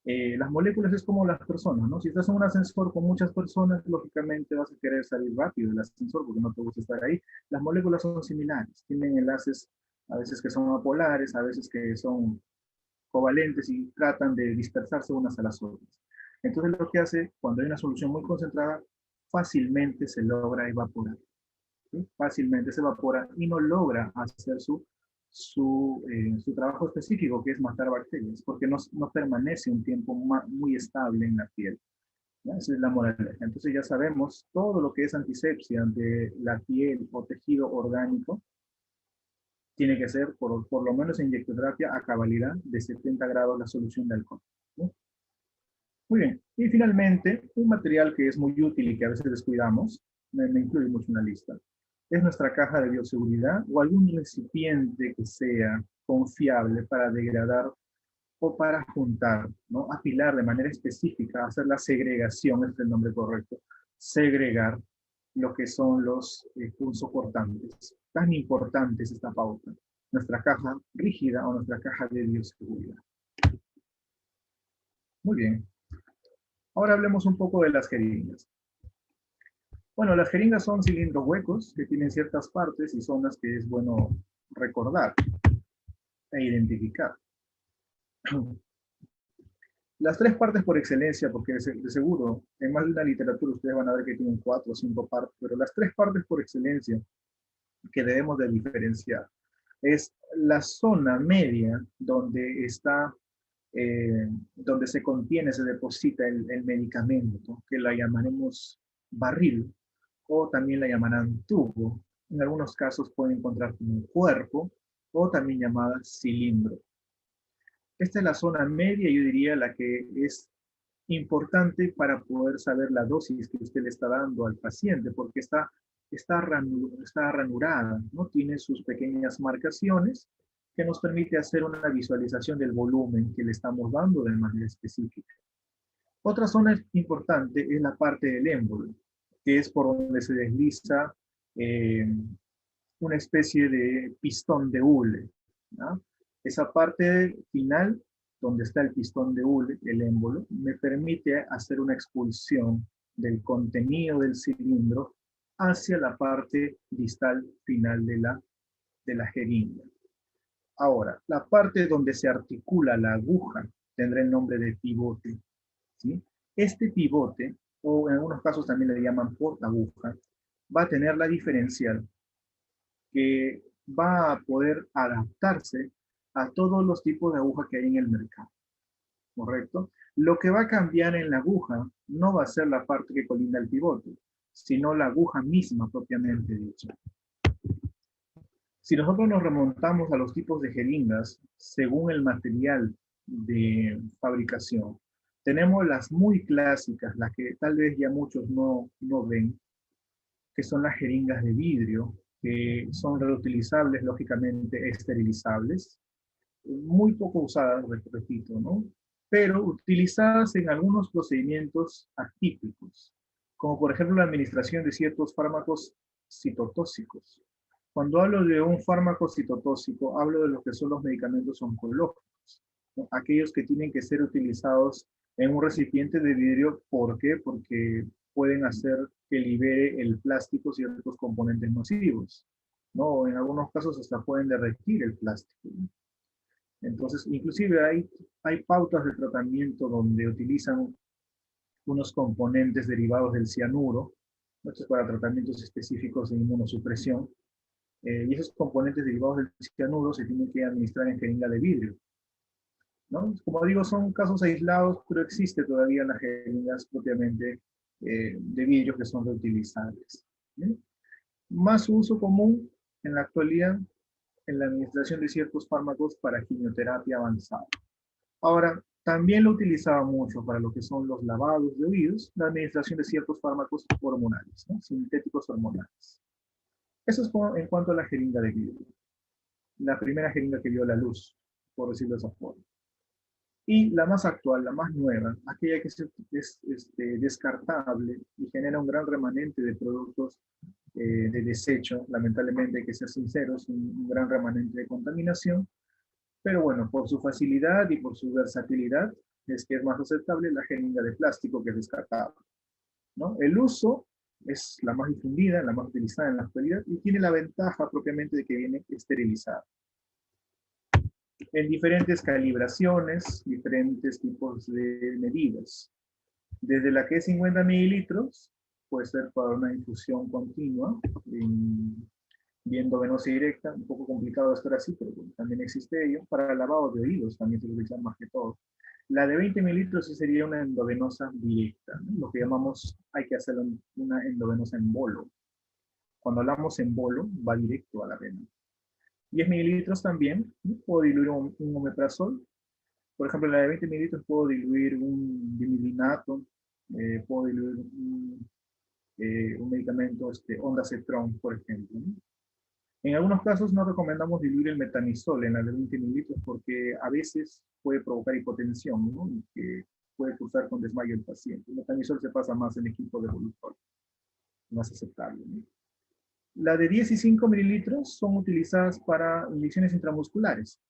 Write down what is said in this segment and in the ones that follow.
Las moléculas es como las personas, ¿no? Si estás en un ascensor con muchas personas, lógicamente vas a querer salir rápido del ascensor porque no te gusta estar ahí. Las moléculas son similares, tienen enlaces a veces que son apolares, a veces que son covalentes y tratan de dispersarse unas a las otras. Entonces lo que hace, cuando hay una solución muy concentrada, fácilmente se logra evaporar. ¿Sí? Fácilmente se evapora y no logra hacer su trabajo específico, que es matar bacterias, porque no permanece un tiempo muy estable en la piel. ¿Ya? Esa es la moraleja. Entonces ya sabemos todo lo que es antisepsia de la piel o tejido orgánico, tiene que ser por lo menos en inyectoterapia a cabalidad de 70 grados la solución de alcohol. ¿Sí? Muy bien. Y finalmente, un material que es muy útil y que a veces descuidamos, me incluye mucho en la lista, es nuestra caja de bioseguridad o algún recipiente que sea confiable para degradar o para juntar, ¿no? Apilar de manera específica, hacer la segregación, este es el nombre correcto, segregar lo que son los punzocortantes. Tan importante es esta pauta, nuestra caja rígida o nuestra caja de bioseguridad. Muy bien. Ahora hablemos un poco de las jeringas. Bueno, las jeringas son cilindros huecos que tienen ciertas partes y zonas que es bueno recordar e identificar. Las tres partes por excelencia, porque de seguro en más de una literatura ustedes van a ver que tienen 4 o 5 partes, pero las tres partes por excelencia que debemos de diferenciar es la zona media donde está, donde se contiene, se deposita el medicamento, que la llamaremos barril, o también la llamarán tubo. En algunos casos pueden encontrar como un cuerpo, o también llamada cilindro. Esta es la zona media, yo diría, la que es importante para poder saber la dosis que usted le está dando al paciente, porque está ranurada, ¿no? Tiene sus pequeñas marcaciones que nos permite hacer una visualización del volumen que le estamos dando de manera específica. Otra zona importante es la parte del émbolo, que es por donde se desliza eh, una especie de pistón de hule, ¿no? Esa parte final, donde está el pistón de hule, el émbolo, me permite hacer una expulsión del contenido del cilindro hacia la parte distal final de la jeringa. Ahora, la parte donde se articula la aguja tendrá el nombre de pivote. ¿Sí? Este pivote, o en algunos casos también le llaman portaguja, va a tener la diferencial que va a poder adaptarse a todos los tipos de aguja que hay en el mercado, ¿correcto? Lo que va a cambiar en la aguja no va a ser la parte que colinda el pivote, sino la aguja misma propiamente dicha. Si nosotros nos remontamos a los tipos de jeringas, según el material de fabricación, tenemos las muy clásicas, las que tal vez ya muchos no ven, que son las jeringas de vidrio, que son reutilizables, lógicamente esterilizables, muy poco usadas, repito, ¿no? Pero utilizadas en algunos procedimientos atípicos, como por ejemplo la administración de ciertos fármacos citotóxicos. Cuando hablo de un fármaco citotóxico, hablo de lo que son los medicamentos oncológicos, ¿no? Aquellos que tienen que ser utilizados en un recipiente de vidrio. ¿Por qué? Porque pueden hacer que libere el plástico ciertos componentes nocivos, ¿no? En algunos casos hasta pueden derretir el plástico, ¿no? Entonces, inclusive hay pautas de tratamiento donde utilizan unos componentes derivados del cianuro, ¿no? Esto es para tratamientos específicos de inmunosupresión, y esos componentes derivados del cianuro se tienen que administrar en jeringa de vidrio, ¿no? Como digo, son casos aislados, pero existe todavía las jeringas propiamente de vidrio que son reutilizables. ¿Sí? Más uso común en la actualidad en la administración de ciertos fármacos para quimioterapia avanzada. Ahora, también lo utilizaba mucho para lo que son los lavados de oídos, la administración de ciertos fármacos hormonales, ¿no? Sintéticos hormonales. Eso es en cuanto a la jeringa de vidrio. La primera jeringa que vio la luz, por decirlo de esa forma. Y la más actual, la más nueva, aquella que es descartable y genera un gran remanente de productos de desecho, lamentablemente hay que ser sinceros, un gran remanente de contaminación, pero bueno, por su facilidad y por su versatilidad, es que es más aceptable la jeringa de plástico, que es descartable, ¿no? El uso es la más difundida, la más utilizada en la actualidad y tiene la ventaja propiamente de que viene esterilizada. En diferentes calibraciones, diferentes tipos de medidas. Desde la que es 50 mililitros, puede ser para una infusión continua, viendo venosa y directa, un poco complicado estar así, pero bueno, también existe ello. Para lavado de oídos también se utiliza más que todo. La de 20 mililitros sí sería una endovenosa directa, ¿no? Lo que llamamos, hay que hacerlo una endovenosa en bolo. Cuando hablamos en bolo, va directo a la vena. 10 mililitros también, ¿no? Puedo diluir un omeprazol. Por ejemplo, en la de 20 mililitros puedo diluir un dimidinato, puedo diluir un medicamento, ondansetron, por ejemplo, ¿no? En algunos casos no recomendamos diluir el metamizol en la de 20 mililitros porque a veces puede provocar hipotensión, ¿no? Y que puede cursar con desmayo el paciente. El metamizol se pasa más en equipo de evolutol, más aceptable, ¿no? La de 10 y 5 mililitros son utilizadas para inyecciones intramusculares.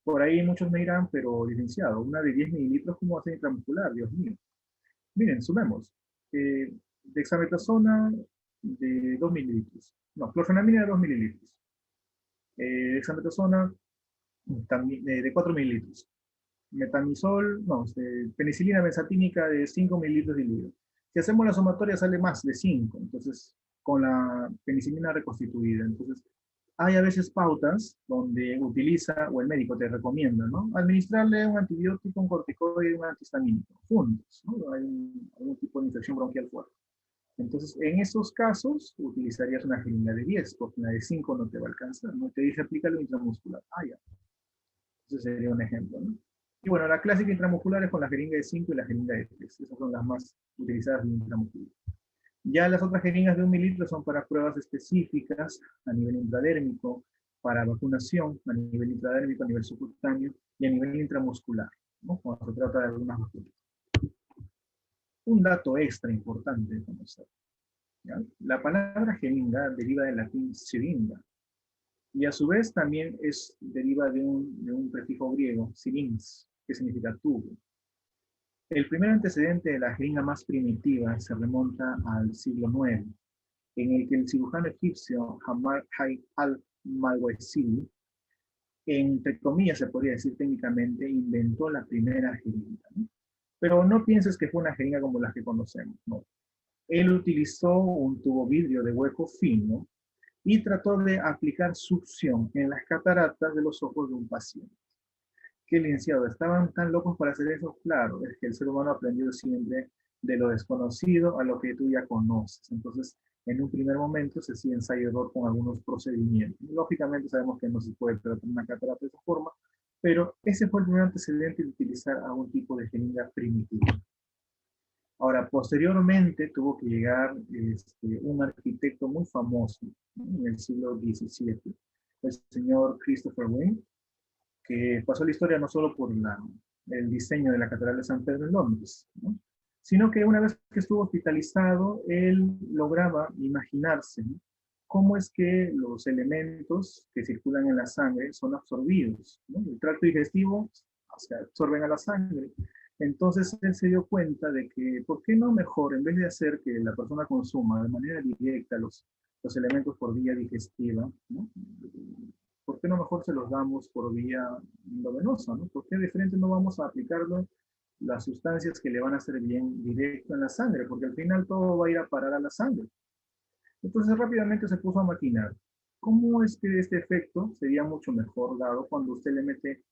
Por ahí muchos me dirán, pero licenciado, una de 10 mililitros, ¿cómo va a ser intramuscular? Dios mío. Miren, sumemos. Dexametasona de 2 mililitros. No, clorfenamina de 2 mililitros. Dexametasona también, de 4 mililitros. Metamizol, no, penicilina benzatínica de 5 mililitros diluido. Si hacemos la sumatoria sale más de 5, entonces, con la penicilina reconstituida. Entonces, hay a veces pautas donde utiliza, o el médico te recomienda, ¿no? Administrarle un antibiótico, un corticoide y un antihistamínico, juntos, ¿no? Hay algún tipo de infección bronquial fuerte. Entonces, en esos casos, utilizarías una jeringa de 10, porque una de 5 no te va a alcanzar, ¿no? Te dice, aplícalo intramuscular. Ah, ya. Ese sería un ejemplo, ¿no? Y bueno, la clásica intramuscular es con la jeringa de 5 y la jeringa de 3. Esas son las más utilizadas de intramuscular. Ya las otras jeringas de 1 mililitro son para pruebas específicas a nivel intradérmico, para vacunación a nivel intradérmico, a nivel subcutáneo y a nivel intramuscular, ¿no? Cuando se trata de algunas vacunas. Un dato extra importante de conocer, ¿ya? La palabra jeringa deriva del latín siringa, y a su vez también deriva de un prefijo griego, sirins, que significa tubo. El primer antecedente de la jeringa más primitiva se remonta al siglo IX, en el que el cirujano egipcio Hamar al-Mawaziri, entre comillas se podría decir técnicamente, inventó la primera jeringa, ¿no? Pero no pienses que fue una jeringa como las que conocemos, no. Él utilizó un tubo vidrio de hueco fino y trató de aplicar succión en las cataratas de los ojos de un paciente. ¿Qué licenciado? ¿Estaban tan locos para hacer eso? Claro, es que el ser humano aprendió siempre de lo desconocido a lo que tú ya conoces. Entonces, en un primer momento se hacía ensayo-error con algunos procedimientos. Lógicamente sabemos que no se puede tratar una catarata de esa forma, pero ese fue el primer antecedente de utilizar algún tipo de jeringa primitiva. Ahora, posteriormente tuvo que llegar un arquitecto muy famoso, ¿no? En el siglo XVII, el señor Christopher Wren, que pasó la historia no solo por el diseño de la Catedral de San Pedro en Londres, ¿no? Sino que una vez que estuvo hospitalizado, él lograba imaginarse, ¿no?, cómo es que los elementos que circulan en la sangre son absorbidos, ¿no? El tracto digestivo se absorben a la sangre. Entonces él se dio cuenta de que, ¿por qué no mejor, en vez de hacer que la persona consuma de manera directa los elementos por vía digestiva, ¿no?, ¿por qué no mejor se los damos por vía endovenosa, ¿no? ¿Por qué de frente no vamos a aplicarlo las sustancias que le van a hacer bien directo en la sangre? Porque al final todo va a ir a parar a la sangre. Entonces rápidamente se puso a maquinar. ¿Cómo es que este efecto sería mucho mejor dado cuando usted le mete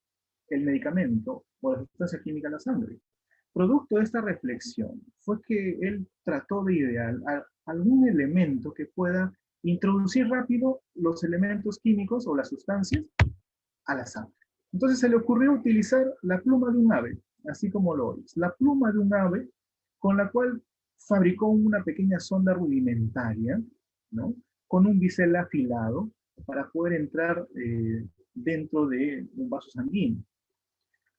el medicamento o la sustancia química en la sangre? Producto de esta reflexión fue que él trató de idear algún elemento que pueda introducir rápido los elementos químicos o las sustancias a la sangre. Entonces se le ocurrió utilizar la pluma de un ave, así como lo oyes. La pluma de un ave con la cual fabricó una pequeña sonda rudimentaria, ¿no?, con un bisel afilado para poder entrar dentro de un vaso sanguíneo.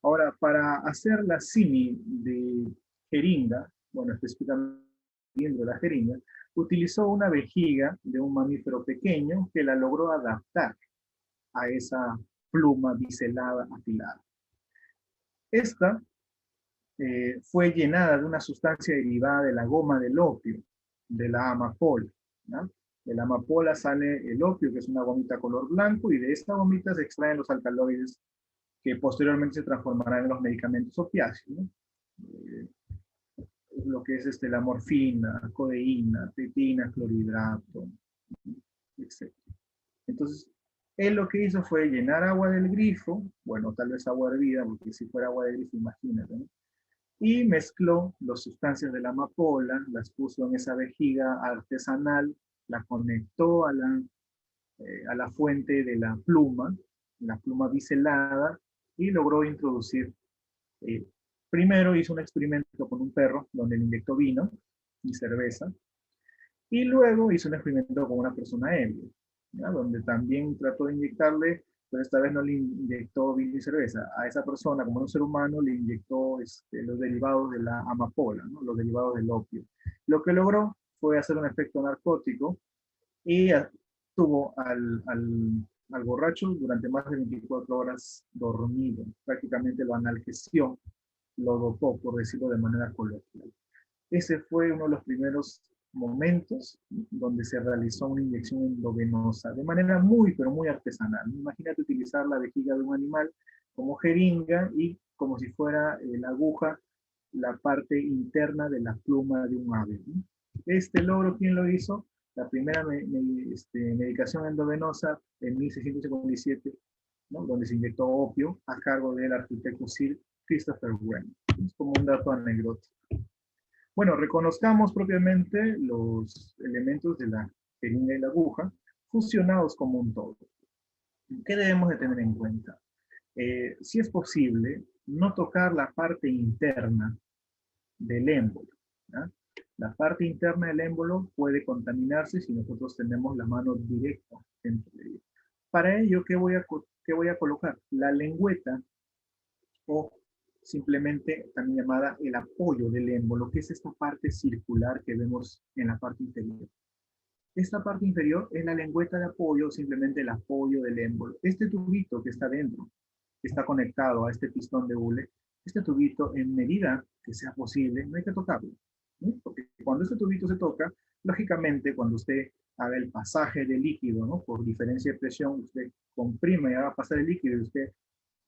Ahora, para hacer la símil de jeringa, bueno, específicamente de la jeringa, utilizó una vejiga de un mamífero pequeño que la logró adaptar a esa pluma biselada afilada. Esta fue llenada de una sustancia derivada de la goma del opio, de la amapola, ¿no? De la amapola sale el opio, que es una gomita color blanco, y de esta gomita se extraen los alcaloides que posteriormente se transformarán en los medicamentos opiáceos, ¿no? Lo que es la morfina, codeína, tetina, clorhidrato, etc. Entonces, él lo que hizo fue llenar agua del grifo, bueno, tal vez agua hervida, porque si fuera agua del grifo, imagínate, ¿no? Y mezcló las sustancias de la amapola, las puso en esa vejiga artesanal, la conectó a la fuente de la pluma biselada, y logró introducir. eh, Primero hizo un experimento con un perro donde le inyectó vino y cerveza, y luego hizo un experimento con una persona ebria, ¿ya? Donde también trató de inyectarle, pero esta vez no le inyectó vino y cerveza. A esa persona, como era un ser humano, le inyectó los derivados de la amapola, ¿no? Los derivados del opio. Lo que logró fue hacer un efecto narcótico y tuvo al borracho durante más de 24 horas dormido. Prácticamente lo analgesió, lo dopó, por decirlo de manera coloquial. Ese fue uno de los primeros momentos donde se realizó una inyección endovenosa de manera muy, pero muy artesanal. Imagínate utilizar la vejiga de un animal como jeringa y como si fuera la aguja, la parte interna de la pluma de un ave, ¿no? Este logro, ¿quién lo hizo? La primera medicación endovenosa en 1657, ¿no? Donde se inyectó opio a cargo del arquitecto Sir Christopher Wren. Es como un dato anecdótico. Bueno, reconozcamos propiamente los elementos de la jeringa y la aguja fusionados como un todo. ¿Qué debemos de tener en cuenta? Si es posible, no tocar la parte interna del émbolo, ¿ya? La parte interna del émbolo puede contaminarse si nosotros tenemos la mano directa dentro de ella. Para ello, qué voy a colocar? La lengüeta, o simplemente también llamada el apoyo del émbolo, que es esta parte circular que vemos en la parte inferior. Esta parte inferior es la lengüeta de apoyo, simplemente el apoyo del émbolo. Este tubito que está dentro, que está conectado a este pistón de hule, este tubito, en medida que sea posible, no hay que tocarlo, ¿no? Porque cuando este tubito se toca, lógicamente cuando usted haga el pasaje de líquido, ¿no? Por diferencia de presión, usted comprime y haga pasar el líquido y usted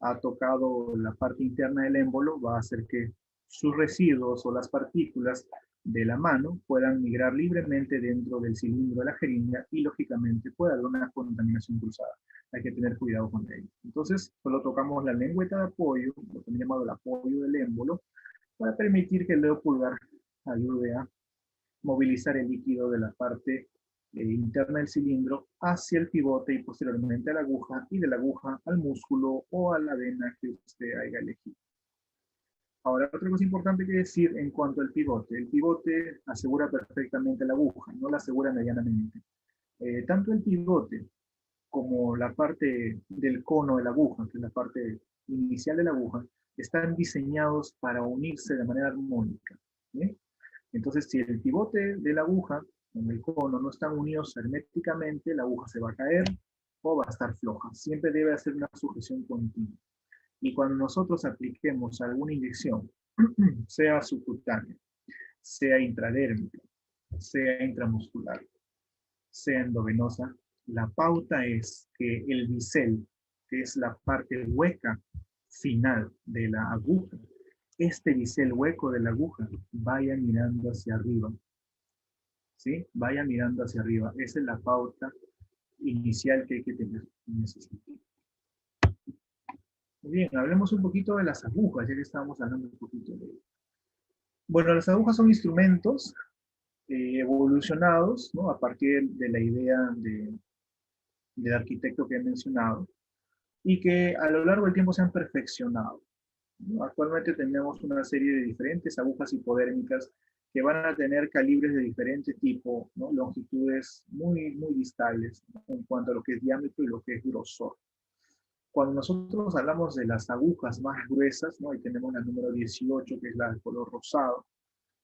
ha tocado la parte interna del émbolo, va a hacer que sus residuos o las partículas de la mano puedan migrar libremente dentro del cilindro de la jeringa y lógicamente puede haber una contaminación cruzada. Hay que tener cuidado con ello. Entonces, solo tocamos la lengüeta de apoyo, lo que he llamado el apoyo del émbolo, para permitir que el dedo pulgar ayude a movilizar el líquido de la parte interna del cilindro hacia el pivote y posteriormente a la aguja, y de la aguja al músculo o a la vena que usted haya elegido. Ahora, otra cosa importante que decir en cuanto al pivote. El pivote asegura perfectamente la aguja, no la asegura medianamente. Tanto el pivote como la parte del cono de la aguja, que es la parte inicial de la aguja, están diseñados para unirse de manera armónica, ¿sí? Entonces, si el pivote de la aguja con el cono no están unidos herméticamente, la aguja se va a caer o va a estar floja. Siempre debe hacer una sujeción continua. Y cuando nosotros apliquemos alguna inyección, sea subcutánea, sea intradérmica, sea intramuscular, sea endovenosa, la pauta es que el bisel, que es la parte hueca final de la aguja, este bisel hueco de la aguja vaya mirando hacia arriba, ¿sí? Vaya mirando hacia arriba. Esa es la pauta inicial que hay que tener en ese sentido. Muy bien, hablemos un poquito de las agujas, ya que estábamos hablando un poquito de ello. Bueno, las agujas son instrumentos evolucionados, ¿no? A partir de la idea del arquitecto que he mencionado, y que a lo largo del tiempo se han perfeccionado, ¿no? Actualmente tenemos una serie de diferentes agujas hipodérmicas que van a tener calibres de diferente tipo, ¿no? Longitudes muy, muy distables, ¿no? En cuanto a lo que es diámetro y lo que es grosor. Cuando nosotros hablamos de las agujas más gruesas, ¿no? Ahí tenemos la número 18, que es la de color rosado.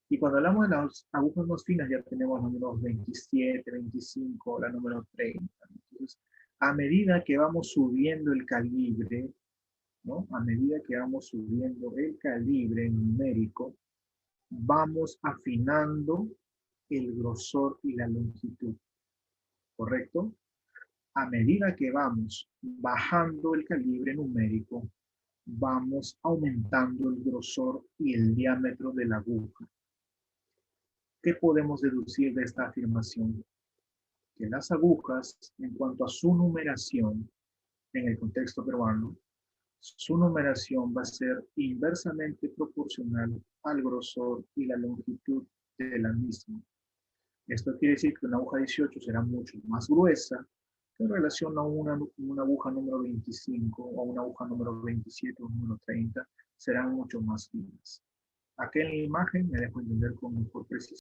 Y cuando hablamos de las agujas más finas, ya tenemos los números 27, 25, la número 30. Entonces, a medida que vamos subiendo el calibre, ¿no? A medida que vamos subiendo el calibre numérico, vamos afinando el grosor y la longitud, ¿correcto? A medida que vamos bajando el calibre numérico, vamos aumentando el grosor y el diámetro de la aguja. ¿Qué podemos deducir de esta afirmación? Que las agujas, en cuanto a su numeración, en el contexto peruano, su numeración va a ser inversamente proporcional al grosor y la longitud de la misma. Esto quiere decir que una aguja 18 será mucho más gruesa en relación a una aguja número 25 o una aguja número 27 o número 30, serán mucho más finas. Aquí en la imagen me dejo entender con mejor precisión.